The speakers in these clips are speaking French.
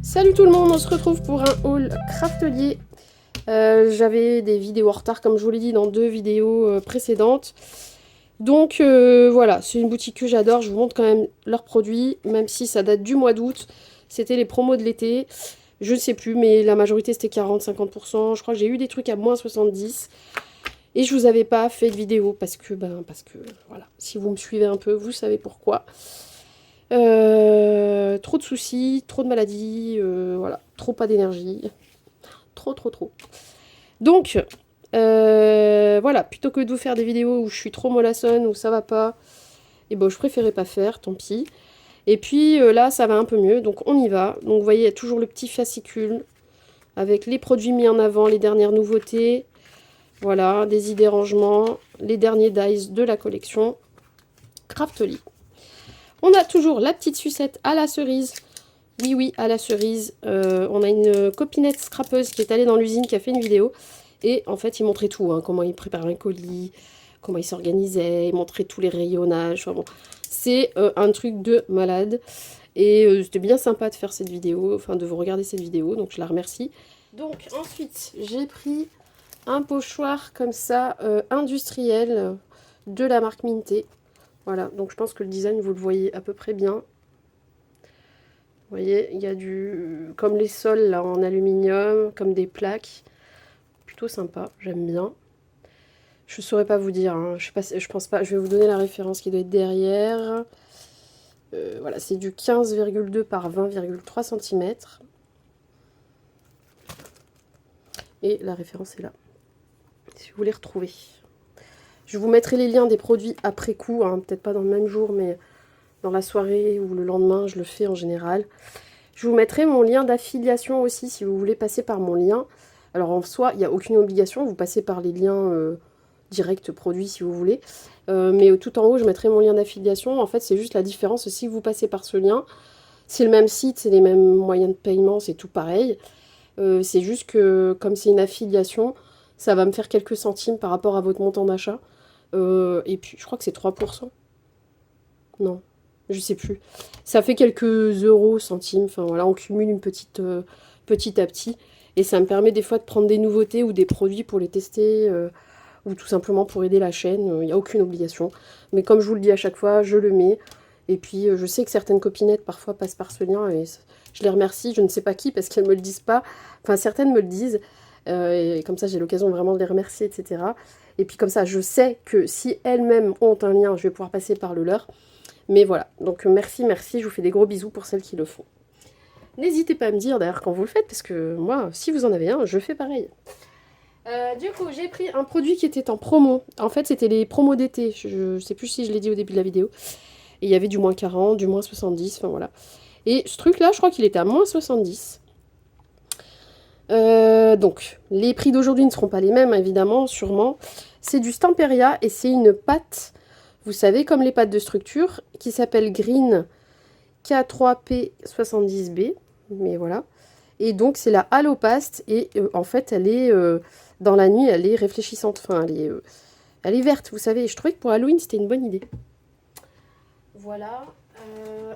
Salut tout le monde, on se retrouve pour un haul Craftelier. J'avais des vidéos en retard comme je vous l'ai dit dans 2 vidéos précédentes. Donc voilà, c'est une boutique que j'adore, je vous montre quand même leurs produits, même si ça date du mois d'août. C'était les promos de l'été, je ne sais plus, mais la majorité c'était 40-50%. Je crois que j'ai eu des trucs à moins 70. Et je vous avais pas fait de vidéo parce que voilà, si vous me suivez un peu, vous savez pourquoi. Trop de soucis, trop de maladies, voilà, trop pas d'énergie, trop. Donc, voilà, plutôt que de vous faire des vidéos où je suis trop mollassonne, où ça va pas, et bon, je préférais pas faire, tant pis. Et puis là, ça va un peu mieux, donc on y va. Donc vous voyez, il y a toujours le petit fascicule avec les produits mis en avant, les dernières nouveautés, voilà, des idées rangements, les derniers dies de la collection Craftly. On a toujours la petite sucette à la cerise. Oui, à la cerise. On a une copinette scrapeuse qui est allée dans l'usine, qui a fait une vidéo. Et en fait, il montrait tout, hein, comment il préparait un colis, comment il s'organisait, il montrait tous les rayonnages. Enfin, bon, c'est un truc de malade. Et c'était bien sympa de faire cette vidéo, enfin de vous regarder cette vidéo, donc je la remercie. Donc ensuite, j'ai pris un pochoir comme ça, industriel, de la marque Minté. Voilà, donc je pense que le design, vous le voyez à peu près bien. Vous voyez, il y a du... comme les sols là en aluminium, comme des plaques. Plutôt sympa, j'aime bien. Je saurais pas vous dire, hein. Je pense pas, je vais vous donner la référence qui doit être derrière. Voilà, c'est du 15,2 par 20,3 cm. Et la référence est là, si vous voulez retrouver. Je vous mettrai les liens des produits après coup, hein, peut-être pas dans le même jour, mais dans la soirée ou le lendemain, je le fais en général. Je vous mettrai mon lien d'affiliation aussi, si vous voulez passer par mon lien. Alors en soi, il n'y a aucune obligation, vous passez par les liens directs produits si vous voulez. Mais tout en haut, je mettrai mon lien d'affiliation. En fait, c'est juste la différence, si vous passez par ce lien, c'est le même site, c'est les mêmes moyens de paiement, c'est tout pareil. C'est juste que comme c'est une affiliation, ça va me faire quelques centimes par rapport à votre montant d'achat. Et puis, je crois que c'est 3%. Non, je sais plus. Ça fait quelques euros, centimes. Enfin voilà, on cumule une petite, petit à petit. Et ça me permet des fois de prendre des nouveautés ou des produits pour les tester. Ou tout simplement pour aider la chaîne. Il n'y a aucune obligation. Mais comme je vous le dis à chaque fois, je le mets. Et puis je sais que certaines copinettes parfois passent par ce lien. Et je les remercie. Je ne sais pas qui parce qu'elles ne me le disent pas. Enfin certaines me le disent. Et comme ça j'ai l'occasion vraiment de les remercier, etc. Et puis comme ça je sais que si elles-mêmes ont un lien, je vais pouvoir passer par le leur. Mais voilà, donc merci, je vous fais des gros bisous pour celles qui le font. N'hésitez pas à me dire d'ailleurs quand vous le faites, parce que moi, si vous en avez un, je fais pareil. Du coup, j'ai pris un produit qui était en promo. En fait, c'était les promos d'été. Je sais plus si je l'ai dit au début de la vidéo. Et il y avait du moins 40, du moins 70, enfin voilà. Et ce truc-là, je crois qu'il était à moins 70. Donc, les prix d'aujourd'hui ne seront pas les mêmes, évidemment, sûrement. C'est du Stamperia et c'est une pâte... Vous savez, comme les pâtes de structure, qui s'appelle Green K3P70B. Mais voilà. Et donc, c'est la Halo Paste. Et en fait, elle est, dans la nuit, elle est réfléchissante. Enfin, elle est verte, vous savez. Et je trouvais que pour Halloween, c'était une bonne idée. Voilà.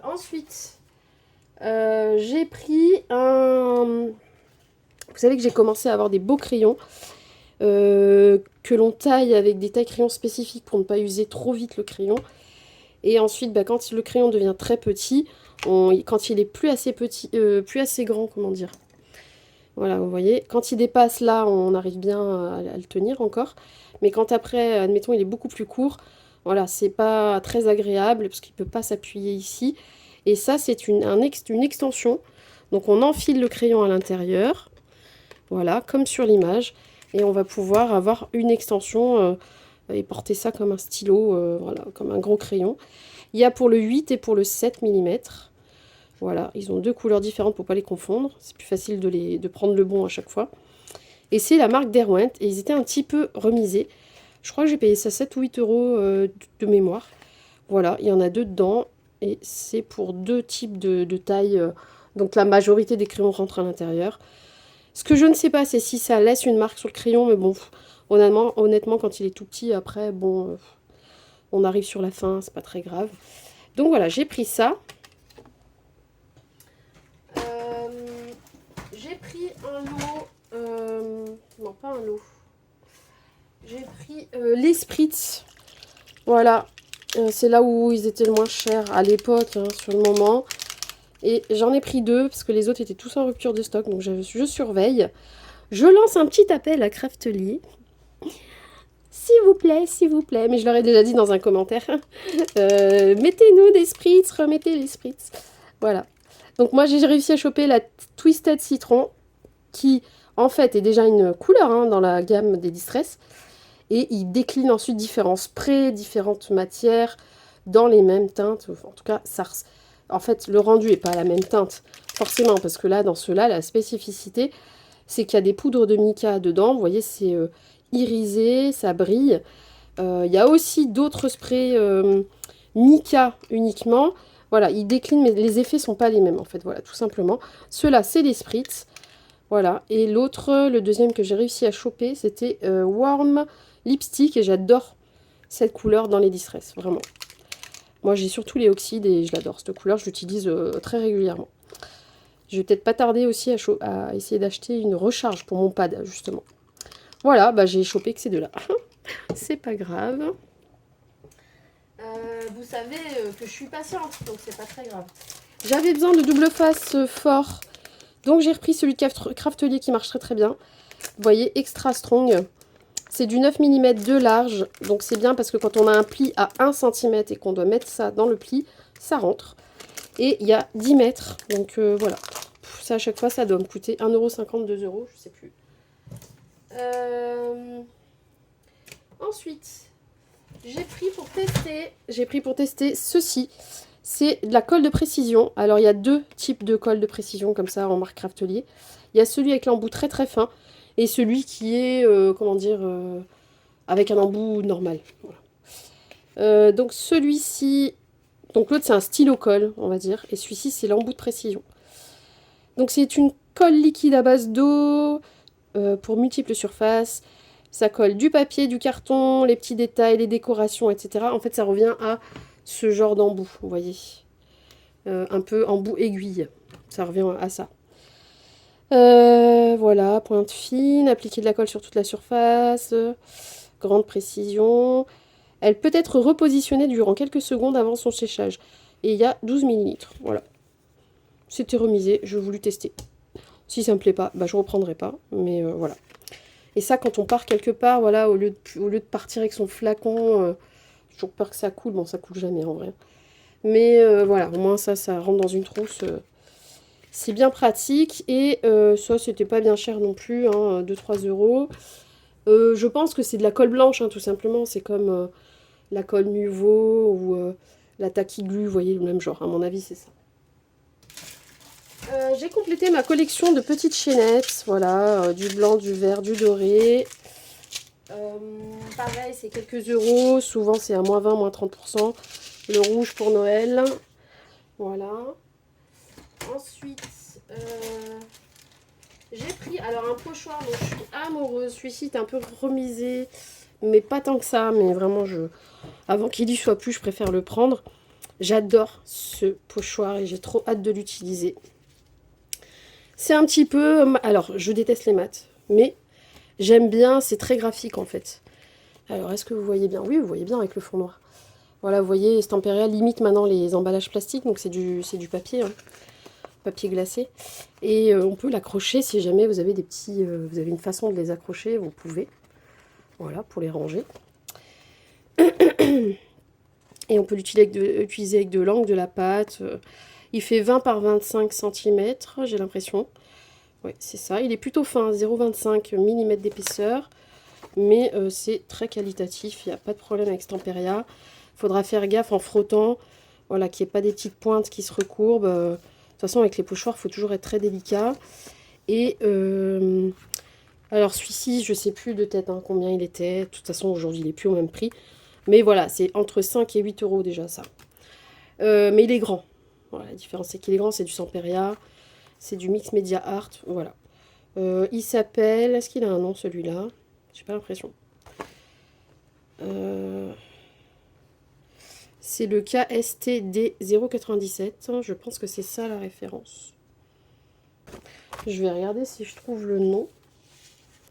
Ensuite, j'ai pris un... Vous savez que j'ai commencé à avoir des beaux crayons. Que l'on taille avec des tailles crayons spécifiques pour ne pas user trop vite le crayon. Et ensuite, quand le crayon devient très petit, quand il est plus assez petit, plus assez grand, comment dire. Voilà, vous voyez, quand il dépasse là, on arrive bien à le tenir encore. Mais quand après, admettons, il est beaucoup plus court, voilà, c'est pas très agréable parce qu'il ne peut pas s'appuyer ici. Et ça, c'est une extension. Donc on enfile le crayon à l'intérieur, voilà, comme sur l'image. Et on va pouvoir avoir une extension et porter ça comme un stylo, voilà, comme un gros crayon. Il y a pour le 8 et pour le 7 mm. Voilà, ils ont 2 couleurs différentes pour ne pas les confondre. C'est plus facile de prendre le bon à chaque fois. Et c'est la marque Derwent. Et ils étaient un petit peu remisés. Je crois que j'ai payé ça 7 ou 8 euros de mémoire. Voilà, il y en a 2 dedans. Et c'est pour 2 types de taille. Donc la majorité des crayons rentrent à l'intérieur. Ce que je ne sais pas, c'est si ça laisse une marque sur le crayon, mais bon, honnêtement, quand il est tout petit, après, bon, on arrive sur la fin, c'est pas très grave. Donc voilà, j'ai pris ça. un lot, non pas un lot, j'ai pris les Spritz, voilà, c'est là où ils étaient le moins chers à l'époque, hein, sur le moment, et j'en ai pris 2 parce que les autres étaient tous en rupture de stock, donc je surveille. Je lance un petit appel à Craftelier, s'il vous plaît, mais je leur ai déjà dit dans un commentaire, mettez-nous des Spritz, remettez les Spritz, voilà. Donc moi j'ai réussi à choper la Twisted Citron, qui en fait est déjà une couleur hein, dans la gamme des Distress. Et il décline ensuite différents sprays, différentes matières, dans les mêmes teintes. En tout cas, en fait, le rendu n'est pas à la même teinte, forcément, parce que là, dans ceux-là, la spécificité, c'est qu'il y a des poudres de mica dedans. Vous voyez, c'est irisé, ça brille. Il y a aussi d'autres sprays mica uniquement. Voilà, ils déclinent, mais les effets ne sont pas les mêmes, en fait. Voilà, tout simplement. Ceux-là, c'est les Spritz. Voilà, et l'autre, le deuxième que j'ai réussi à choper, c'était Warm Lipstick, et j'adore cette couleur dans les Distress, vraiment. Moi, j'ai surtout les oxydes et je l'adore, cette couleur, je l'utilise très régulièrement. Je vais peut-être pas tarder aussi à essayer d'acheter une recharge pour mon pad, justement. Voilà, bah, j'ai chopé que ces deux-là. C'est pas grave. Vous savez que je suis patiente, donc c'est pas très grave. J'avais besoin de double face fort. Donc j'ai repris celui de Craftelier qui marche très très bien. Vous voyez, extra strong. C'est du 9 mm de large. Donc c'est bien parce que quand on a un pli à 1 cm et qu'on doit mettre ça dans le pli, ça rentre. Et il y a 10 mètres. Donc voilà. Ça à chaque fois, ça doit me coûter 1,50 €, 2 €, je sais plus. Ensuite, j'ai pris pour tester ceci. C'est de la colle de précision. Alors, il y a 2 types de colle de précision, comme ça, en marque Craftelier. Il y a celui avec l'embout très très fin, et celui qui est, comment dire, avec un embout normal. Voilà. Donc, celui-ci... Donc, l'autre, c'est un stylo colle, on va dire. Et celui-ci, c'est l'embout de précision. Donc, c'est une colle liquide à base d'eau, pour multiples surfaces. Ça colle du papier, du carton, les petits détails, les décorations, etc. En fait, ça revient à ce genre d'embout, vous voyez. Un peu embout aiguille. Ça revient à ça. Voilà, pointe fine, appliquer de la colle sur toute la surface. Grande précision. Elle peut être repositionnée durant quelques secondes avant son séchage. Et il y a 12 ml. Voilà. C'était remisé, je voulais tester. Si ça me plaît pas, bah, je reprendrai pas. Mais voilà. Et ça, quand on part quelque part, voilà, au lieu de partir avec son flacon, j'ai toujours peur que ça coule. Bon, ça coule jamais en vrai. Mais voilà, au moins ça rentre dans une trousse. C'est bien pratique. Et ça, c'était pas bien cher non plus, hein, 2-3 €. Je pense que c'est de la colle blanche, hein, tout simplement. C'est comme la colle Nuvo ou la Tacky Glue, vous voyez, le même genre. À mon avis, c'est ça. J'ai complété ma collection de petites chaînettes, voilà, du blanc, du vert, du doré. Pareil, c'est quelques euros, souvent c'est à moins 20, moins 30%. Le rouge pour Noël, voilà. Ensuite, j'ai pris alors un pochoir dont je suis amoureuse. Celui-ci est un peu remisé, mais pas tant que ça, mais vraiment, avant qu'il y soit plus, je préfère le prendre. J'adore ce pochoir et j'ai trop hâte de l'utiliser. C'est un petit peu... Alors, je déteste les maths, mais j'aime bien, c'est très graphique en fait. Alors, est-ce que vous voyez bien? Oui, vous voyez bien avec le fond noir. Voilà, vous voyez, Estamperia limite maintenant les emballages plastiques, donc c'est du papier, hein, papier glacé. Et on peut l'accrocher si jamais vous avez vous avez une façon de les accrocher, vous pouvez. Voilà, pour les ranger. Et on peut l'utiliser avec de l'encre, de la pâte. Il fait 20 par 25 cm, j'ai l'impression. Oui, c'est ça. Il est plutôt fin, 0,25 mm d'épaisseur. Mais c'est très qualitatif. Il n'y a pas de problème avec Stamperia. Il faudra faire gaffe en frottant. Voilà, qu'il n'y ait pas des petites pointes qui se recourbent. De toute façon, avec les pochoirs, il faut toujours être très délicat. Et alors, celui-ci, je ne sais plus de tête hein, combien il était. De toute façon, aujourd'hui, il n'est plus au même prix. Mais voilà, c'est entre 5 et 8 € déjà, ça. Mais il est grand. Voilà, la différence, c'est qu'il est grand. C'est du Stamperia. C'est du Mix Media Art. Voilà. Il s'appelle... Est-ce qu'il a un nom, celui-là? J'ai pas l'impression. C'est le KSTD 097. Je pense que c'est ça la référence. Je vais regarder si je trouve le nom.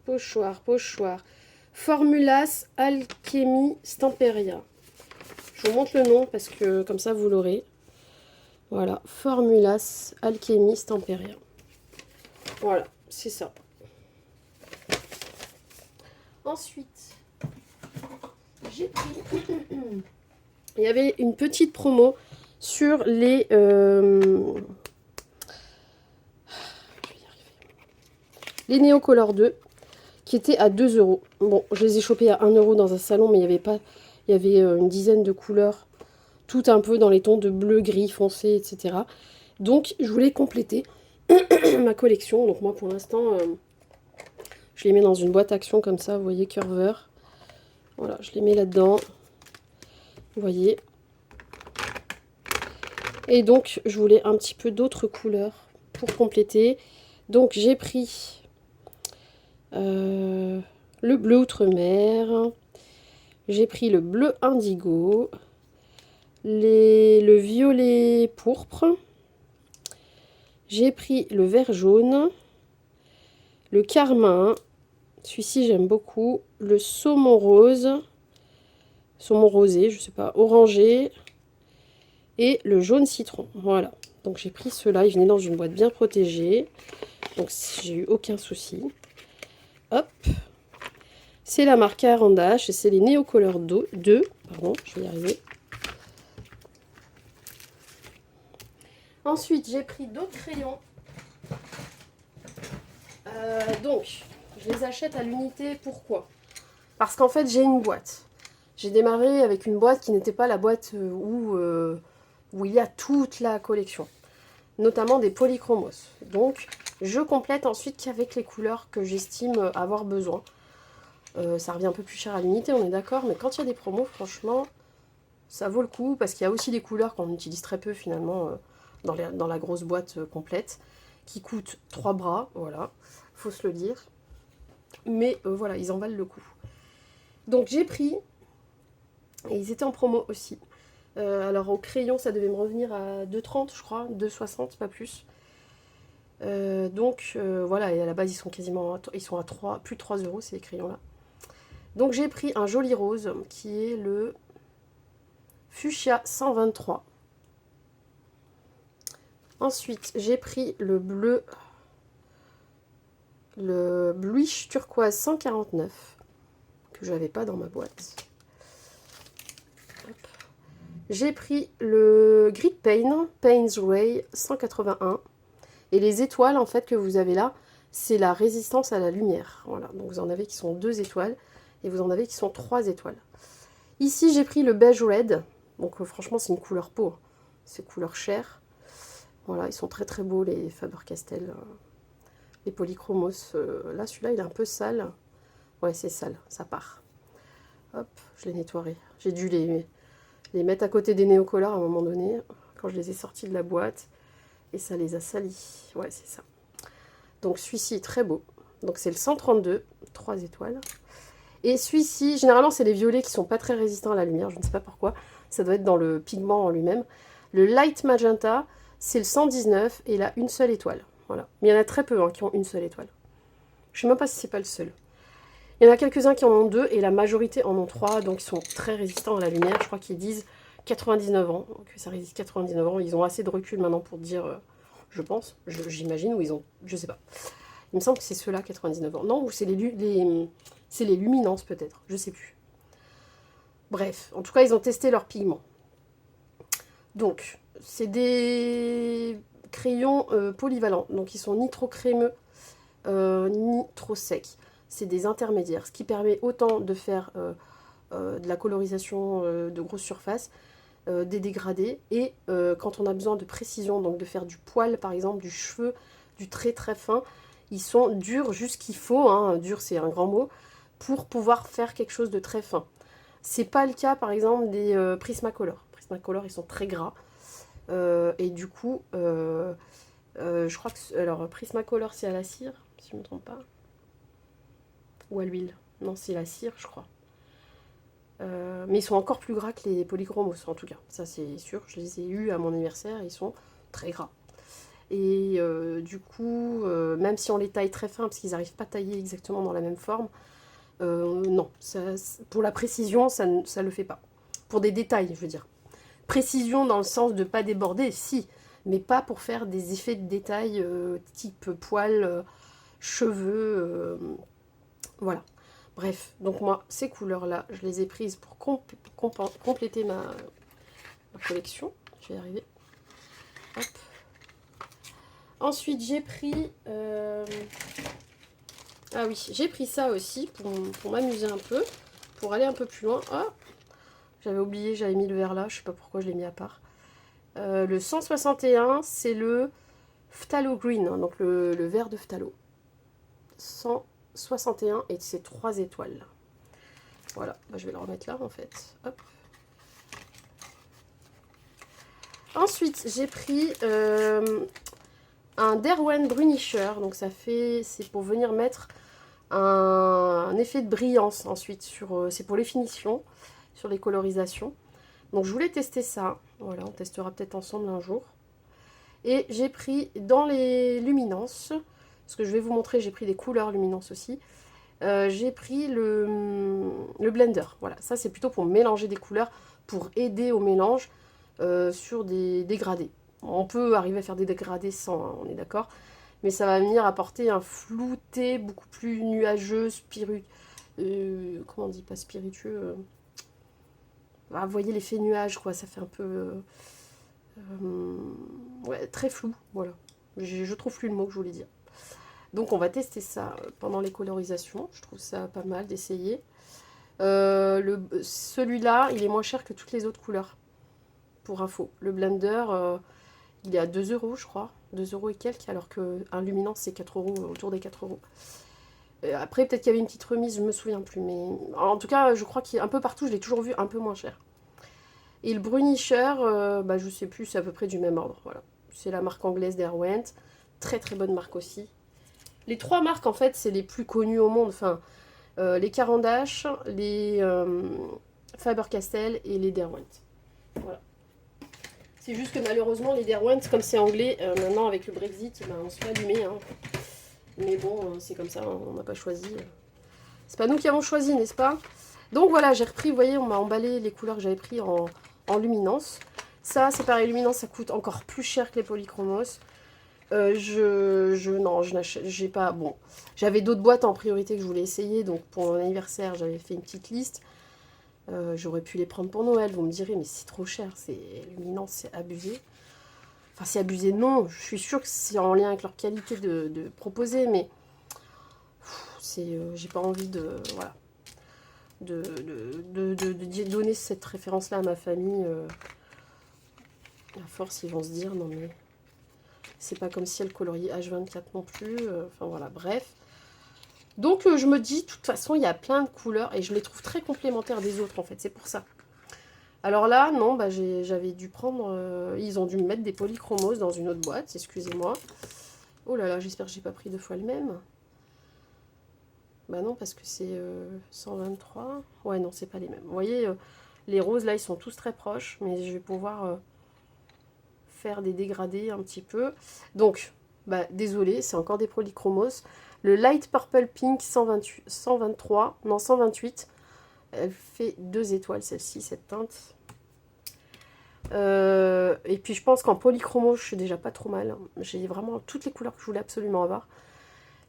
Pochoir, pochoir. Formulas Alchemy Stamperia. Je vous montre le nom parce que comme ça vous l'aurez. Voilà, Formulas Alchemy Stamperia. Voilà, c'est ça. Ensuite, j'ai pris... Il y avait une petite promo sur les... les Neocolor 2 qui étaient à 2 euros. Bon, je les ai chopés à 1 euro dans un salon, mais il y avait pas... Il y avait une dizaine de couleurs, tout un peu dans les tons de bleu, gris, foncé, etc. Donc, je voulais compléter ma collection. Donc, moi, pour l'instant, je les mets dans une boîte action comme ça, vous voyez, Curver. Voilà, je les mets là-dedans. Vous voyez. Et donc, je voulais un petit peu d'autres couleurs pour compléter. Donc, j'ai pris le bleu outre-mer. J'ai pris le bleu indigo. Le violet pourpre. J'ai pris le vert jaune. Le carmin. Celui-ci, j'aime beaucoup. Le saumon rose. Saumon rosé, je sais pas. Orangé. Et le jaune citron. Voilà. Donc j'ai pris ceux-là. Ils venaient dans une boîte bien protégée. Donc j'ai eu aucun souci. Hop. C'est la marque Arandache. Et c'est les Neocolor 2. Pardon, je vais y arriver. Ensuite, j'ai pris d'autres crayons. Donc, je les achète à l'unité. Pourquoi? Parce qu'en fait, j'ai une boîte. J'ai démarré avec une boîte qui n'était pas la boîte où il y a toute la collection. Notamment des polychromos. Donc, je complète ensuite qu'avec les couleurs que j'estime avoir besoin. Ça revient un peu plus cher à l'unité, on est d'accord. Mais quand il y a des promos, franchement, ça vaut le coup. Parce qu'il y a aussi des couleurs qu'on utilise très peu finalement dans la grosse boîte complète. Qui coûtent 3 bras, voilà. Faut se le dire. Mais voilà, ils en valent le coup. Donc j'ai pris, et ils étaient en promo aussi. Alors au crayon, ça devait me revenir à 2,30 je crois, 2,60 pas plus. Donc voilà, et à la base ils sont quasiment, ils sont à plus de 3 euros ces crayons là. Donc j'ai pris un joli rose qui est le Fuchsia 123. Ensuite j'ai pris le bleu, le bluish turquoise 149 que j'avais pas dans ma boîte. J'ai pris le Grit Pain, Pain's Ray 181. Et les étoiles en fait que vous avez là, c'est la résistance à la lumière. Voilà, donc vous en avez qui sont 2 étoiles et vous en avez qui sont 3 étoiles. Ici j'ai pris le Beige Red. Donc franchement c'est une couleur peau. C'est couleur chair. Voilà, ils sont très très beaux les Faber-Castell. Les polychromos. Là celui-là il est un peu sale. Ouais c'est sale, ça part. Hop, je l'ai nettoyé. J'ai dû les mettre à côté des Neocolor à un moment donné, quand je les ai sortis de la boîte, et ça les a salis. Ouais, c'est ça. Donc celui-ci est très beau. Donc c'est le 132, 3 étoiles. Et celui-ci, généralement c'est les violets qui sont pas très résistants à la lumière, je ne sais pas pourquoi. Ça doit être dans le pigment en lui-même. Le Light Magenta, c'est le 119, et il a une seule étoile. Voilà. Mais il y en a très peu qui ont une seule étoile. Je ne sais même pas si c'est pas le seul. Il y en a quelques-uns qui en ont 2 et la majorité en ont 3, donc ils sont très résistants à la lumière. Je crois qu'ils disent 99 ans, que ça résiste 99 ans. Ils ont assez de recul maintenant pour dire, je pense, j'imagine, ou ils ont, je sais pas. Il me semble que c'est ceux-là, 99 ans. Non, ou c'est les luminances peut-être, je sais plus. Bref, en tout cas, ils ont testé leur pigment. Donc, c'est des crayons polyvalents, donc ils sont ni trop crémeux, ni trop secs. C'est des intermédiaires, ce qui permet autant de faire de la colorisation de grosses surfaces, des dégradés, et quand on a besoin de précision, donc de faire du poil par exemple, du cheveu, du trait très fin, ils sont durs jusqu'il faut, hein, dur c'est un grand mot, pour pouvoir faire quelque chose de très fin. C'est pas le cas par exemple des Prismacolor. Prismacolor ils sont très gras, et du coup, je crois que, alors Prismacolor c'est à la cire, si je ne me trompe pas. Ou à l'huile. Non, c'est la cire, je crois. Mais ils sont encore plus gras que les polychromos, en tout cas. Ça, c'est sûr. Je les ai eus à mon anniversaire. Ils sont très gras. Et du coup, même si on les taille très fin, parce qu'ils n'arrivent pas taillés exactement dans la même forme, non, pour la précision, ça ne le fait pas. Pour des détails, je veux dire. Précision dans le sens de pas déborder, si, mais pas pour faire des effets de détail type poils, cheveux, voilà. Bref, donc moi, ces couleurs-là, je les ai prises pour compléter ma collection. Je vais y arriver. Hop. Ensuite, j'ai pris... Ah oui, j'ai pris ça aussi pour m'amuser un peu, pour aller un peu plus loin. Ah, j'avais oublié, j'avais mis le vert là, je sais pas pourquoi je l'ai mis à part. Le 161, c'est le Phthalo Green, hein, donc le vert de Phthalo. 161 et c'est 3 étoiles. Voilà, bah, je vais le remettre là en fait. Hop. Ensuite, j'ai pris un Derwent Brunisher, donc c'est pour venir mettre un effet de brillance ensuite c'est pour les finitions, sur les colorisations. Donc je voulais tester ça. Voilà, on testera peut-être ensemble un jour. Et j'ai pris dans les luminances, parce que je vais vous montrer, j'ai pris des couleurs luminances aussi. J'ai pris le blender. Voilà, ça c'est plutôt pour mélanger des couleurs, pour aider au mélange sur des dégradés. On peut arriver à faire des dégradés sans, hein, on est d'accord. Mais ça va venir apporter un flouté beaucoup plus nuageux, comment on dit, pas spiritueux. Vous voyez l'effet nuage, quoi, ça fait un peu... ouais, très flou, voilà. Je trouve plus le mot que je voulais dire. Donc on va tester ça pendant les colorisations. Je trouve ça pas mal d'essayer. Celui-là, il est moins cher que toutes les autres couleurs. Pour info. Le blender, il est à 2 euros, je crois. 2 euros et quelques, alors qu'un luminance, c'est 4 euros, autour des 4 euros. Après, peut-être qu'il y avait une petite remise, je me souviens plus. Mais en tout cas, je crois qu'un peu partout, je l'ai toujours vu un peu moins cher. Et le Brunisher, bah, je sais plus, c'est à peu près du même ordre. Voilà. C'est la marque anglaise Derwent. Très très bonne marque aussi. Les 3 marques, en fait, c'est les plus connues au monde. Enfin, les Caran d'Ache, les Faber-Castell et les Derwent. Voilà. C'est juste que malheureusement, les Derwent, comme c'est anglais, maintenant avec le Brexit, ben, on se fait allumer. Hein. Mais bon, c'est comme ça, hein, on n'a pas choisi. C'est pas nous qui avons choisi, n'est-ce pas? Donc voilà, j'ai repris, vous voyez, on m'a emballé les couleurs que j'avais pris en luminance. Ça, c'est pareil, luminance, ça coûte encore plus cher que les polychromos. Non, je n'achète, j'ai pas, bon, j'avais d'autres boîtes en priorité que je voulais essayer, donc pour mon anniversaire, j'avais fait une petite liste. J'aurais pu les prendre pour Noël, vous me direz, mais c'est trop cher, c'est luminance, c'est abusé. Enfin, c'est abusé, non, je suis sûre que c'est en lien avec leur qualité de proposer, mais j'ai pas envie de, voilà, de donner cette référence-là à ma famille. À force, ils vont se dire, non mais... C'est pas comme si elle colorie H24 non plus. Enfin voilà, bref. Donc je me dis, de toute façon, il y a plein de couleurs et je les trouve très complémentaires des autres en fait. C'est pour ça. Alors là, non, bah, j'avais dû prendre... ils ont dû me mettre des polychromos dans une autre boîte, excusez-moi. Oh là là, j'espère que j'ai pas pris 2 fois le même. Bah non, parce que c'est 123. Ouais, non, c'est pas les mêmes. Vous voyez, les roses là, ils sont tous très proches, mais je vais pouvoir... faire des dégradés un petit peu. Donc, bah, désolé, c'est encore des polychromos. Le Light Purple Pink 123, non 128, elle fait 2 étoiles celle-ci, cette teinte. Et puis je pense qu'en polychromos, je suis déjà pas trop mal. J'ai vraiment toutes les couleurs que je voulais absolument avoir.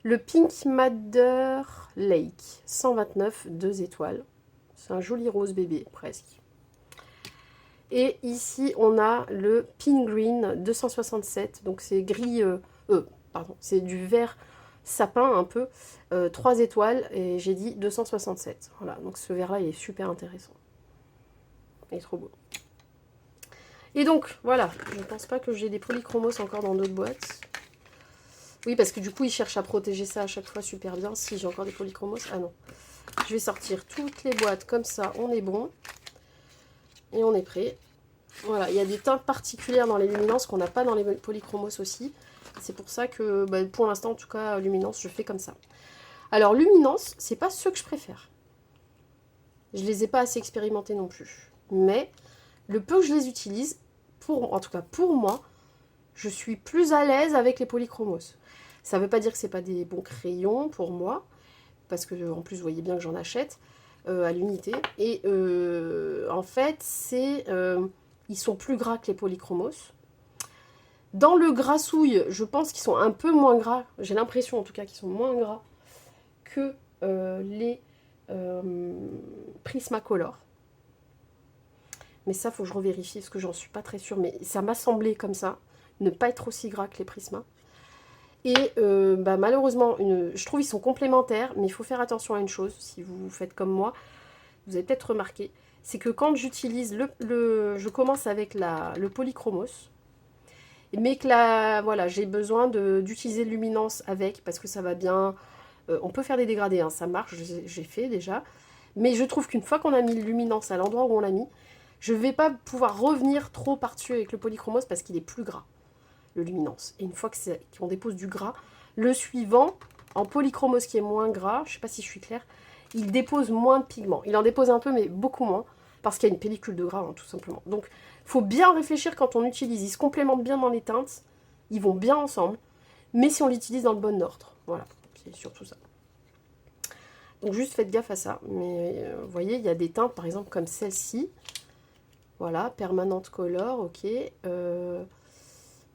Le Pink Madder Lake 129, 2 étoiles. C'est un joli rose bébé, presque. Et ici, on a le Pin Green 267. Donc, c'est gris... pardon, c'est du vert sapin un peu. 3 étoiles. Et j'ai dit 267. Voilà, donc ce vert-là, il est super intéressant. Il est trop beau. Et donc, voilà. Je ne pense pas que j'ai des polychromos encore dans d'autres boîtes. Oui, parce que du coup, ils cherchent à protéger ça à chaque fois super bien. Si j'ai encore des polychromos... Ah non. Je vais sortir toutes les boîtes comme ça. On est bon. Et on est prêt. Voilà, il y a des teintes particulières dans les luminances qu'on n'a pas dans les polychromos aussi. C'est pour ça que, bah, pour l'instant, en tout cas, luminance, je fais comme ça. Alors, luminance, c'est pas ceux que je préfère. Je les ai pas assez expérimentés non plus. Mais, le peu que je les utilise, en tout cas pour moi, je suis plus à l'aise avec les polychromos. Ça ne veut pas dire que ce n'est pas des bons crayons pour moi, parce que en plus, vous voyez bien que j'en achète à l'unité. Et en fait, ils sont plus gras que les polychromos. Dans le grassouille, je pense qu'ils sont un peu moins gras. J'ai l'impression en tout cas qu'ils sont moins gras que les Prismacolor. Mais ça, il faut que je revérifie parce que j'en suis pas très sûre. Mais ça m'a semblé comme ça, ne pas être aussi gras que les Prisma. Et malheureusement, je trouve qu'ils sont complémentaires, mais il faut faire attention à une chose, si vous faites comme moi, vous avez peut-être remarqué, c'est que quand j'utilise je commence avec le polychromos, mais que voilà, j'ai besoin d'utiliser de luminance avec, parce que ça va bien, on peut faire des dégradés, hein, ça marche, j'ai fait déjà, mais je trouve qu'une fois qu'on a mis le luminance à l'endroit où on l'a mis, je ne vais pas pouvoir revenir trop par-dessus avec le polychromos parce qu'il est plus gras, le luminance. Et une fois qu'on dépose du gras, le suivant, en polychromos qui est moins gras, je ne sais pas si je suis claire, il dépose moins de pigments. Il en dépose un peu, mais beaucoup moins, parce qu'il y a une pellicule de gras, hein, tout simplement. Donc, il faut bien réfléchir quand on utilise. Ils se complémentent bien dans les teintes, ils vont bien ensemble, mais si on l'utilise dans le bon ordre. Voilà, c'est surtout ça. Donc, juste faites gaffe à ça. Mais vous voyez, il y a des teintes, par exemple, comme celle-ci. Voilà, Permanent Color, ok.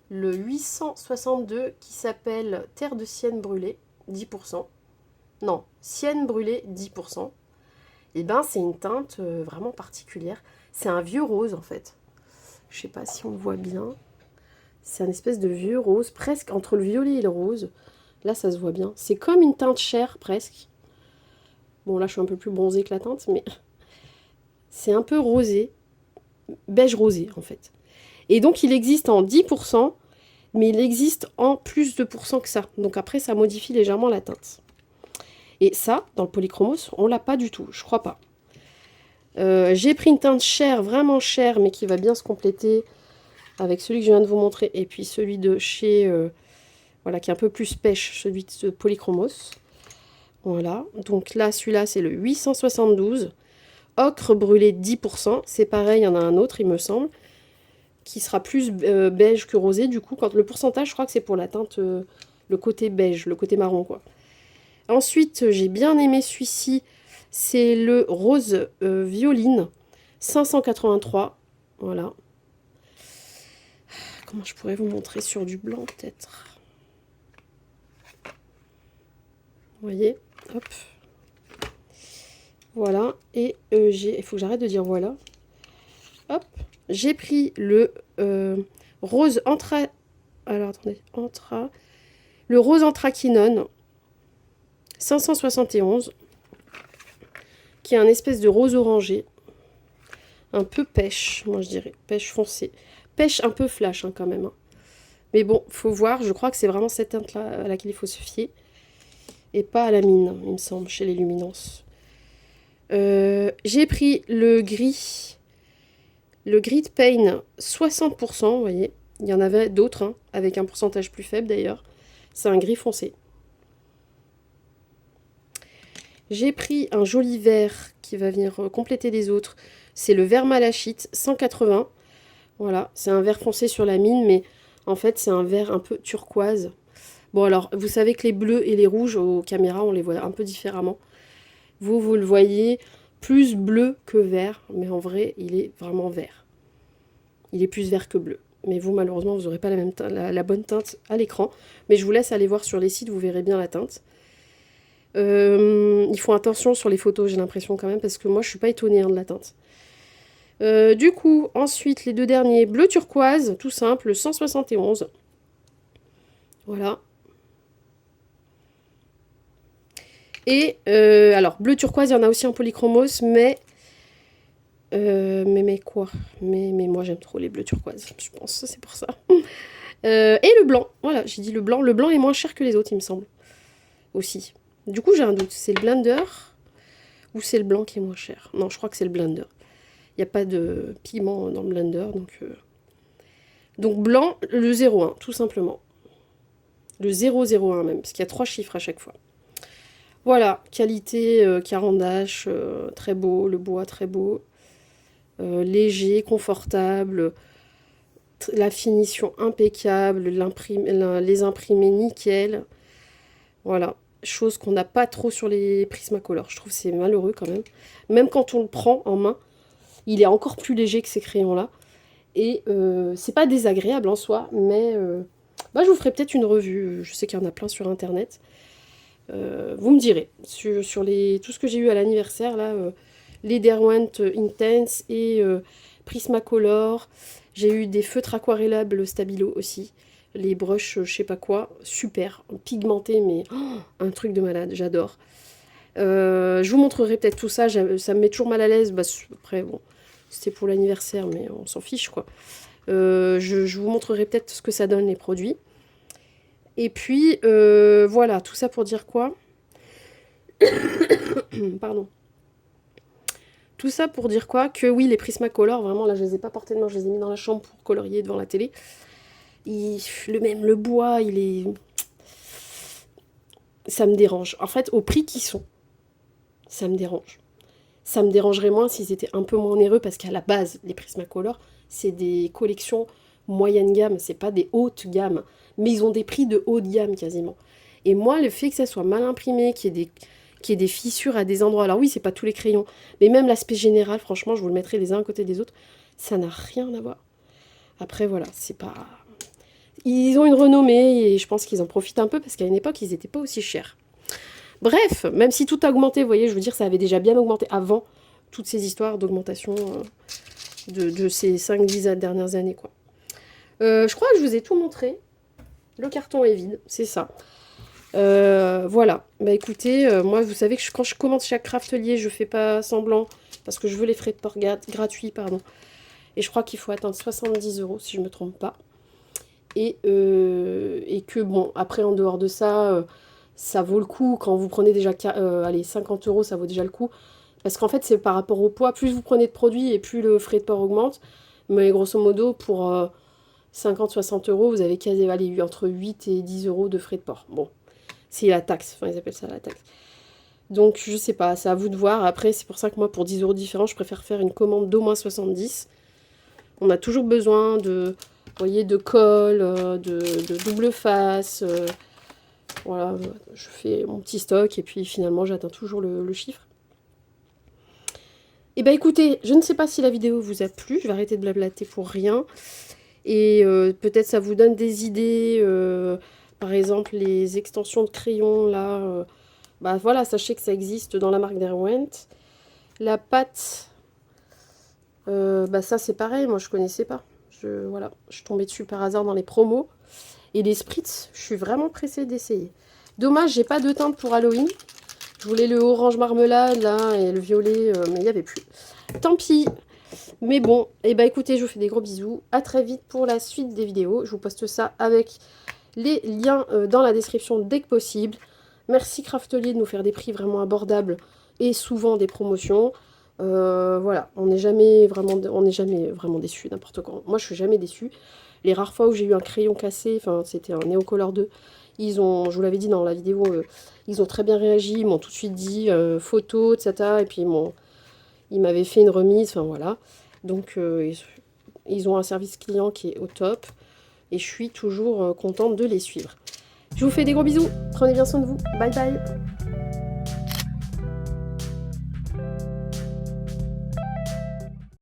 Le 862 qui s'appelle Terre de Sienne brûlée, 10%. Non, Sienne brûlée, 10%. Et ben c'est une teinte vraiment particulière. C'est un vieux rose en fait. Je sais pas si on le voit bien. C'est un espèce de vieux rose, presque entre le violet et le rose. Là, ça se voit bien. C'est comme une teinte chair, presque. Bon, là, je suis un peu plus bronzée que la teinte, mais c'est un peu rosé. Beige rosé, en fait. Et donc, il existe en 10%, mais il existe en plus de pourcents que ça. Donc après, ça modifie légèrement la teinte. Et ça, dans le polychromos, on l'a pas du tout, je crois pas. J'ai pris une teinte chère, vraiment chère, mais qui va bien se compléter avec celui que je viens de vous montrer, et puis celui de chez, voilà, qui est un peu plus pêche, celui de ce polychromos. Voilà, donc là, celui-là, c'est le 872. Ocre brûlé 10%, c'est pareil, il y en a un autre, il me semble, qui sera plus beige que rosé, du coup, quand le pourcentage, je crois que c'est pour la teinte, le côté beige, le côté marron, quoi. Ensuite, j'ai bien aimé celui-ci, c'est le rose violine, 583, voilà. Comment je pourrais vous montrer sur du blanc, peut-être? Vous voyez, hop. Voilà, et il faut que j'arrête de dire voilà. Hop, j'ai pris le rose alors, attendez, le rose anthraquinone, 571, qui est un espèce de rose orangé, un peu pêche, moi je dirais, pêche foncée. Pêche un peu flash hein, quand même. Hein. Mais bon, faut voir, je crois que c'est vraiment cette teinte-là à laquelle il faut se fier. Et pas à la mine, il me semble, chez les luminances. J'ai pris le gris de Pain, 60%, vous voyez. Il y en avait d'autres, hein, avec un pourcentage plus faible d'ailleurs. C'est un gris foncé. J'ai pris un joli vert qui va venir compléter les autres. C'est le vert malachite, 180. Voilà, c'est un vert foncé sur la mine, mais en fait, c'est un vert un peu turquoise. Bon, alors, vous savez que les bleus et les rouges, aux caméras, on les voit un peu différemment. Vous le voyez plus bleu que vert, mais en vrai, il est vraiment vert. Il est plus vert que bleu. Mais vous, malheureusement, vous n'aurez pas la bonne teinte à l'écran. Mais je vous laisse aller voir sur les sites, vous verrez bien la teinte. Ils font attention sur les photos, j'ai l'impression quand même, parce que moi, je suis pas étonnée hein, de la teinte. Du coup, ensuite, les deux derniers, bleu turquoise, tout simple, 171. Voilà. Et alors, bleu turquoise, il y en a aussi en polychromos, mais quoi? Mais moi, j'aime trop les bleus turquoises, je pense, c'est pour ça. Et le blanc, voilà, j'ai dit le blanc. Le blanc est moins cher que les autres, il me semble, aussi. Du coup, j'ai un doute, c'est le blender ou c'est le blanc qui est moins cher? Non, je crois que c'est le blender. Il n'y a pas de pigment dans le blender, donc blanc, le 01, tout simplement. Le 001 même, parce qu'il y a 3 chiffres à chaque fois. Voilà, qualité Caran-d'Ache, très beau, le bois très beau, léger, confortable, La finition impeccable, les imprimés nickel. Voilà, chose qu'on n'a pas trop sur les Prismacolor. Je trouve que c'est malheureux quand même. Même quand on le prend en main, il est encore plus léger que ces crayons-là. Et c'est pas désagréable en soi, mais bah, je vous ferai peut-être une revue. Je sais qu'il y en a plein sur internet. Vous me direz sur tout ce que j'ai eu à l'anniversaire là, les Derwent Intense et Prismacolor. J'ai eu des feutres aquarellables Stabilo aussi, les brushes je sais pas quoi, super pigmentés, mais oh, un truc de malade, j'adore. Je vous montrerai peut-être tout ça. Ça me met toujours mal à l'aise. Bah, après bon, c'était pour l'anniversaire, mais on s'en fiche quoi. Je vous montrerai peut-être ce que ça donne les produits. Et puis, voilà, tout ça pour dire quoi? Pardon. Tout ça pour dire quoi? Que oui, les Prismacolor, vraiment, là, je les ai pas portés de main, je les ai mis dans la chambre pour colorier devant la télé. Le bois, il est... Ça me dérange. En fait, au prix qu'ils sont, ça me dérange. Ça me dérangerait moins s'ils étaient un peu moins onéreux, parce qu'à la base, les Prismacolor, c'est des collections moyenne gamme, c'est pas des hautes gammes. Mais ils ont des prix de haut de gamme quasiment. Et moi, le fait que ça soit mal imprimé, qu'il y ait des fissures à des endroits, alors oui, c'est pas tous les crayons, mais même l'aspect général, franchement, je vous le mettrai les uns à côté des autres, ça n'a rien à voir. Après, voilà, c'est pas... Ils ont une renommée et je pense qu'ils en profitent un peu parce qu'à une époque, ils n'étaient pas aussi chers. Bref, même si tout a augmenté, vous voyez, je veux dire, ça avait déjà bien augmenté avant toutes ces histoires d'augmentation de ces 5-10 dernières années, quoi. Je crois que je vous ai tout montré. Le carton est vide, c'est ça. Voilà. Bah écoutez, moi, vous savez que quand je commande chaque Craftelier, je fais pas semblant parce que je veux les frais de port gratuits, pardon. Et je crois qu'il faut attendre 70 € si je me trompe pas. Et que bon, après en dehors de ça, ça vaut le coup. Quand vous prenez déjà allez, 50 €, ça vaut déjà le coup. Parce qu'en fait, c'est par rapport au poids. Plus vous prenez de produits et plus le frais de port augmente. Mais grosso modo, pour 50-60 €, vous avez quasi allez, entre 8 et 10 € de frais de port. Bon, c'est la taxe. Enfin, ils appellent ça la taxe. Donc, je sais pas, c'est à vous de voir. Après, c'est pour ça que moi, pour 10 € différents, je préfère faire une commande d'au moins 70. On a toujours besoin de... Vous voyez, de colle, de double face. Voilà, je fais mon petit stock et puis finalement j'atteins toujours le chiffre. Et bah écoutez, je ne sais pas si la vidéo vous a plu, je vais arrêter de blablater pour rien. Et peut-être ça vous donne des idées, par exemple les extensions de crayon là. Bah voilà, sachez que ça existe dans la marque Derwent. La pâte, bah ça c'est pareil, moi je connaissais pas. Voilà, je suis tombée dessus par hasard dans les promos. Et les spritz, je suis vraiment pressée d'essayer. Dommage, j'ai pas de teinte pour Halloween. Je voulais le orange marmelade là et le violet, mais il n'y avait plus. Tant pis. Mais bon, et bah écoutez, je vous fais des gros bisous. À très vite pour la suite des vidéos. Je vous poste ça avec les liens dans la description dès que possible. Merci Craftelier de nous faire des prix vraiment abordables et souvent des promotions. Voilà, on n'est jamais vraiment déçu, n'importe quoi. Moi, je suis jamais déçue. Les rares fois où j'ai eu un crayon cassé, enfin, c'était un Neocolor 2, je vous l'avais dit dans la vidéo, ils ont très bien réagi, ils m'ont tout de suite dit photo, etc. Et puis ils m'avaient fait une remise, enfin voilà. Donc, ils ont un service client qui est au top. Et je suis toujours contente de les suivre. Je vous fais des gros bisous. Prenez bien soin de vous. Bye bye.